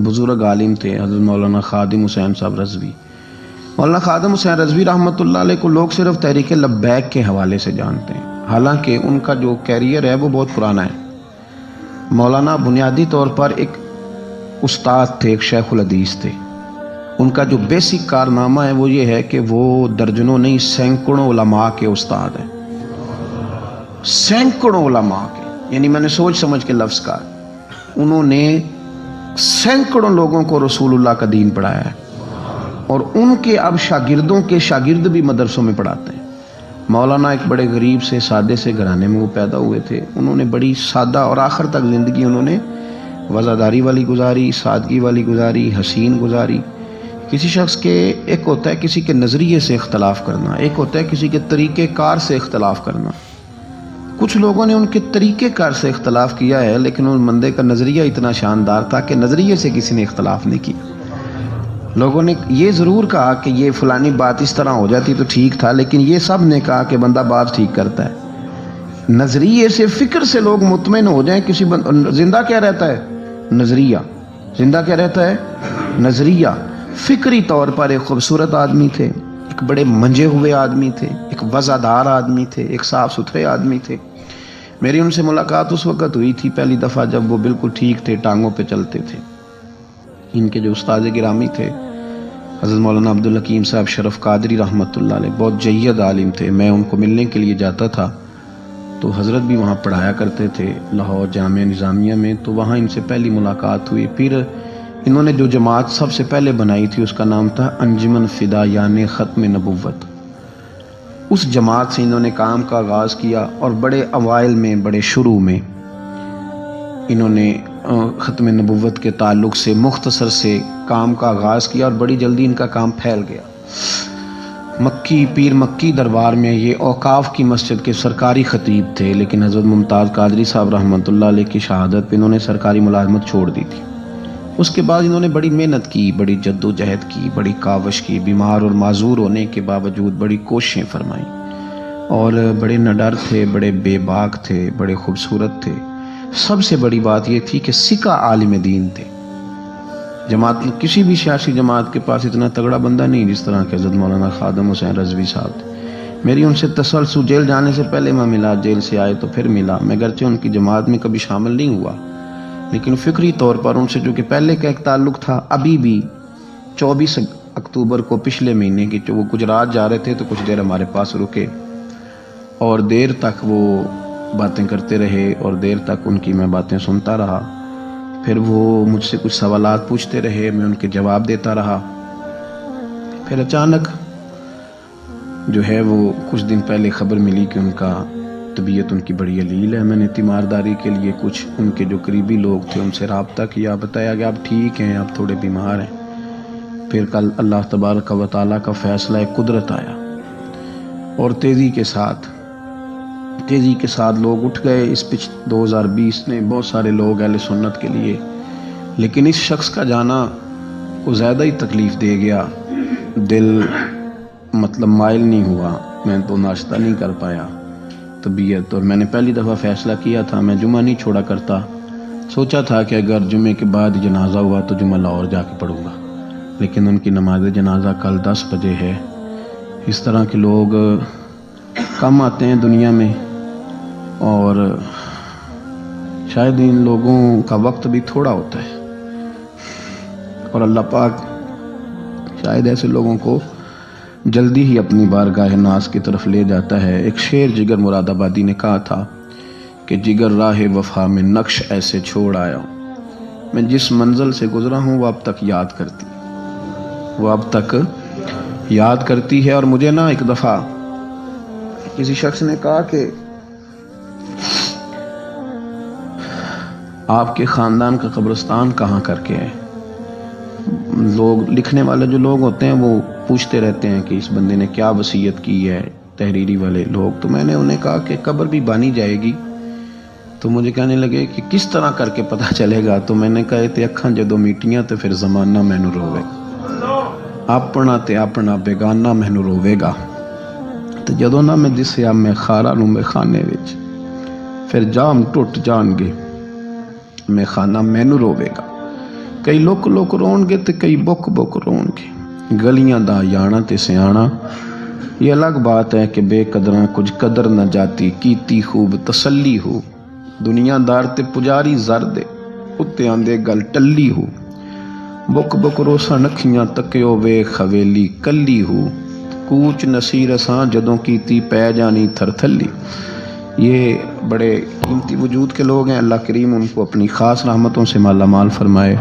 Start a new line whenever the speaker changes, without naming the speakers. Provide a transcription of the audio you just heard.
بزرگ عالم تھے حضرت مولانا خادم حسین صاحب رضوی۔ مولانا خادم حسین رضوی رحمۃ اللہ علیہ کو لوگ صرف تحریک لبیک کے حوالے سے جانتے ہیں، حالانکہ ان کا جو کیریئر ہے وہ بہت پرانا ہے۔ مولانا بنیادی طور پر ایک استاد تھے، ایک شیخ الحدیث تھے۔ ان کا جو بیسک کارنامہ ہے وہ یہ ہے کہ وہ درجنوں نہیں سینکڑوں علماء کے استاد ہیں، سینکڑوں علماء کے، یعنی میں نے سوچ سمجھ کے لفظ کہا، انہوں نے سینکڑوں لوگوں کو رسول اللہ کا دین پڑھایا ہے، اور ان کے اب شاگردوں کے شاگرد بھی مدرسوں میں پڑھاتے ہیں۔ مولانا ایک بڑے غریب سے سادے سے گھرانے میں وہ پیدا ہوئے تھے، انہوں نے بڑی سادہ اور آخر تک زندگی انہوں نے وزاداری والی گزاری، سادگی والی گزاری، حسین گزاری۔ کسی شخص کے ایک ہوتا ہے کسی کے نظریے سے اختلاف کرنا، ایک ہوتا ہے کسی کے طریقہ کار سے اختلاف کرنا۔ کچھ لوگوں نے ان کے طریقہ کار سے اختلاف کیا ہے، لیکن ان بندے کا نظریہ اتنا شاندار تھا کہ نظریے سے کسی نے اختلاف نہیں کیا۔ لوگوں نے یہ ضرور کہا کہ یہ فلانی بات اس طرح ہو جاتی تو ٹھیک تھا، لیکن یہ سب نے کہا کہ بندہ بات ٹھیک کرتا ہے۔ نظریے سے، فکر سے لوگ مطمئن ہو جائیں کسی زندہ کیا رہتا ہے؟ نظریہ۔ زندہ کیا رہتا ہے؟ نظریہ۔ فکری طور پر ایک خوبصورت آدمی تھے، ایک بڑے منجے ہوئے آدمی تھے، ایک وزادار آدمی تھے، ایک صاف ستھرے آدمی تھے۔ میری ان سے ملاقات اس وقت ہوئی تھی پہلی دفعہ جب وہ بالکل ٹھیک تھے، ٹانگوں پہ چلتے تھے۔ ان کے جو استاد گرامی تھے حضرت مولانا عبدالحکیم صاحب شرف قادری رحمۃ اللہ علیہ، بہت جید عالم تھے۔ میں ان کو ملنے کے لیے جاتا تھا تو حضرت بھی وہاں پڑھایا کرتے تھے لاہور جامعہ نظامیہ میں، تو وہاں ان سے پہلی ملاقات ہوئی۔ پھر انہوں نے جو جماعت سب سے پہلے بنائی تھی اس کا نام تھا انجمن فدایان ختم نبوت۔ اس جماعت سے انہوں نے کام کا آغاز کیا، اور بڑے اوائل میں، بڑے شروع میں انہوں نے ختم نبوت کے تعلق سے مختصر سے کام کا آغاز کیا، اور بڑی جلدی ان کا کام پھیل گیا۔ مکی پیر مکی دربار میں یہ اوقاف کی مسجد کے سرکاری خطیب تھے، لیکن حضرت ممتاز قادری صاحب رحمۃ اللہ علیہ کی شہادت پہ انہوں نے سرکاری ملازمت چھوڑ دی تھی۔ اس کے بعد انہوں نے بڑی محنت کی، بڑی جد و جہد کی، بڑی کاوش کی، بیمار اور معذور ہونے کے باوجود بڑی کوششیں فرمائیں، اور بڑے نڈر تھے، بڑے بے باک تھے، بڑے خوبصورت تھے۔ سب سے بڑی بات یہ تھی کہ سکہ عالم دین تھے۔ جماعت کسی بھی سیاسی جماعت کے پاس اتنا تگڑا بندہ نہیں جس طرح کہ حضرت مولانا خادم حسین رضوی صاحب تھے۔ میری ان سے تسلسل، جیل جانے سے پہلے میں ملا، جیل سے آئے تو پھر ملا۔ میں گرچہ ان کی جماعت میں کبھی شامل نہیں ہوا، لیکن فکری طور پر ان سے جو کہ پہلے کا ایک تعلق تھا، ابھی بھی 24 اکتوبر کو پچھلے مہینے کی وہ گجرات جا رہے تھے تو کچھ دیر ہمارے پاس رکے، اور دیر تک وہ باتیں کرتے رہے، اور دیر تک ان کی میں باتیں سنتا رہا۔ پھر وہ مجھ سے کچھ سوالات پوچھتے رہے، میں ان کے جواب دیتا رہا۔ پھر اچانک جو ہے وہ کچھ دن پہلے خبر ملی کہ ان کا طبیعت ان کی بڑی علیل ہے۔ میں نے تیمارداری کے لیے کچھ ان کے جو قریبی لوگ تھے ان سے رابطہ کیا، بتایا کہ آپ ٹھیک ہیں، آپ تھوڑے بیمار ہیں۔ پھر کل اللہ تبارک و تعالیٰ کا فیصلہ قدرت آیا، اور تیزی کے ساتھ لوگ اٹھ گئے۔ اس 2020 نے بہت سارے لوگ اہل سنت کے لیے، لیکن اس شخص کا جانا کو زیادہ ہی تکلیف دے گیا۔ دل مائل نہیں ہوا، میں تو ناشتہ نہیں کر پایا طبیعت، اور میں نے پہلی دفعہ فیصلہ کیا تھا میں جمعہ نہیں چھوڑا کرتا۔ سوچا تھا کہ اگر جمعے کے بعد جنازہ ہوا تو جمعہ لاہور جا کے پڑھوں گا، لیکن ان کی نماز جنازہ کل 10 بجے ہے۔ اس طرح کے لوگ کم آتے ہیں دنیا میں، اور شاید ان لوگوں کا وقت بھی تھوڑا ہوتا ہے، اور اللہ پاک شاید ایسے لوگوں کو جلدی ہی اپنی بارگاہ ناز کی طرف لے جاتا ہے۔ ایک شعر جگر مراد آبادی نے کہا تھا کہ جگر راہ وفا میں نقش ایسے چھوڑ آیا ہوں، میں جس منزل سے گزرا ہوں وہ اب تک یاد کرتی ہے۔ اور مجھے نا ایک دفعہ کسی شخص نے کہا کہ آپ کے خاندان کا قبرستان کہاں کر کے ہے؟ لوگ لکھنے والے جو لوگ ہوتے ہیں وہ پوچھتے رہتے ہیں کہ اس بندے نے کیا وصیت کی ہے، تحریری والے لوگ۔ تو میں نے انہیں کہا کہ قبر بھی بانی جائے گی۔ تو مجھے کہنے لگے کہ کس طرح کر کے پتہ چلے گا؟ تو میں نے کہا تے اکھاں جدوں میٹیاں تو پھر زمانہ مینوں روے گا، اپنا تے اپنا بیگانہ مینوں روے گا، تے جدوں نہ میں دسیا میں خارا نوں میں خانے وچ، پھر جام ٹوٹ جان گے میں خانہ مینوں روے گا۔ کئی لک لک رون گے تو کئی بک بک رون گے، گلیاں دا یانا تے سیانا۔ یہ الگ بات ہے کہ بے قدراں کچھ قدر نہ جاتی، کیتی خوب تسلی ہو، دنیا دار تے پجاری زردے اتے آندے گل ٹلی ہو، بک بک روسا نکھیاں تکیو وے خویلی کلی ہو، کوچ نصیر اساں جدوں کیتی پے جانی تھر تھلی۔ یہ بڑے قیمتی وجود کے لوگ ہیں، اللہ کریم ان کو اپنی خاص رحمتوں سے مالا مال فرمائے۔